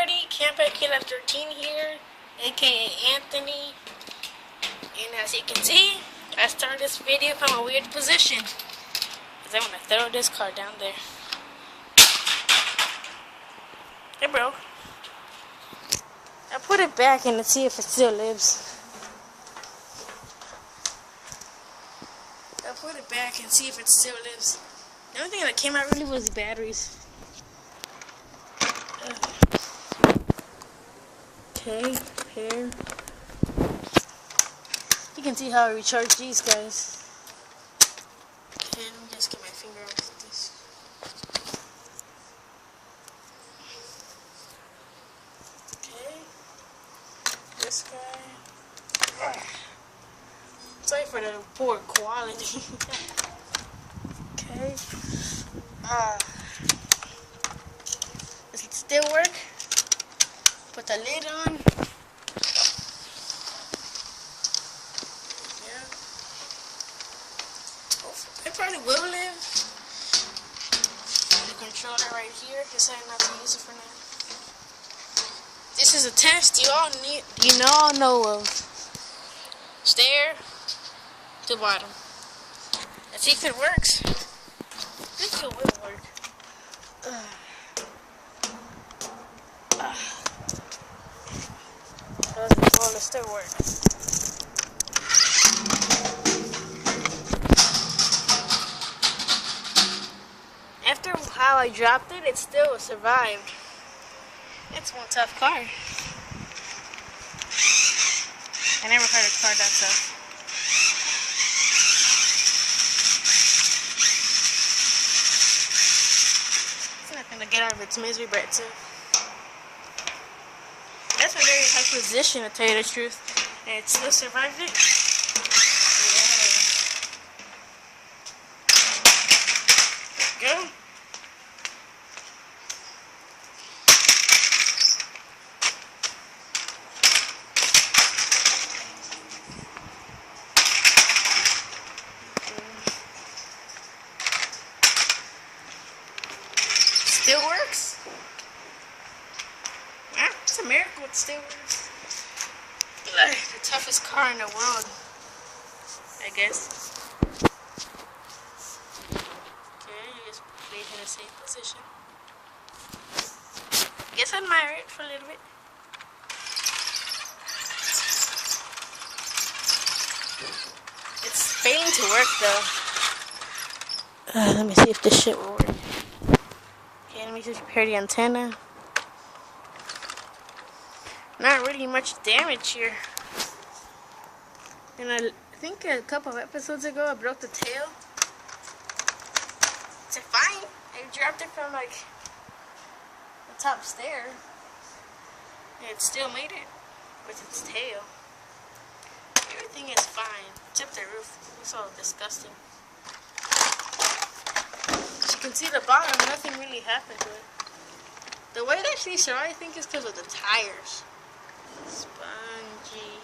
everybody, Car Pt1 here, aka Anthony, and as you can see, I started this video from a weird position, because I'm going to throw this car down there. It broke. I put it back in to see if it still lives. I put it back and see if it still lives. The only thing that came out really was the batteries. Okay, here. You can see how I recharge these guys. Okay, let me just get my finger out of this. Okay, this guy. Sorry for the poor quality. Okay. Does it still work? Put the lid on. Yeah. It probably will live. The controller right here. Decided not to use it for now. This is a test you all know of. Stair to bottom. Let's see if it works. I think it will work. Well, it still works. After how I dropped it, it still survived. It's one tough car. I never heard a car that tough. It's not gonna get out of its misery, but it's that's a very high position, to tell you the truth. And it still survived it. Yeah. Go. Still works. Yeah, it's a miracle it still works. The toughest car in the world, I guess. Okay, just put it in a safe position. Guess I admire it for a little bit. It's failing to work though. Let me see if this shit will work. Okay, let me just repair the antenna. Not really much damage here. And I think a couple of episodes ago I broke the tail. It's fine. I dropped it from like the top stair. And it still made it with its tail. Everything is fine except the roof. It's all disgusting. As you can see the bottom, nothing really happened to it. The way it actually survived, I think, is because of the tires. Spongy.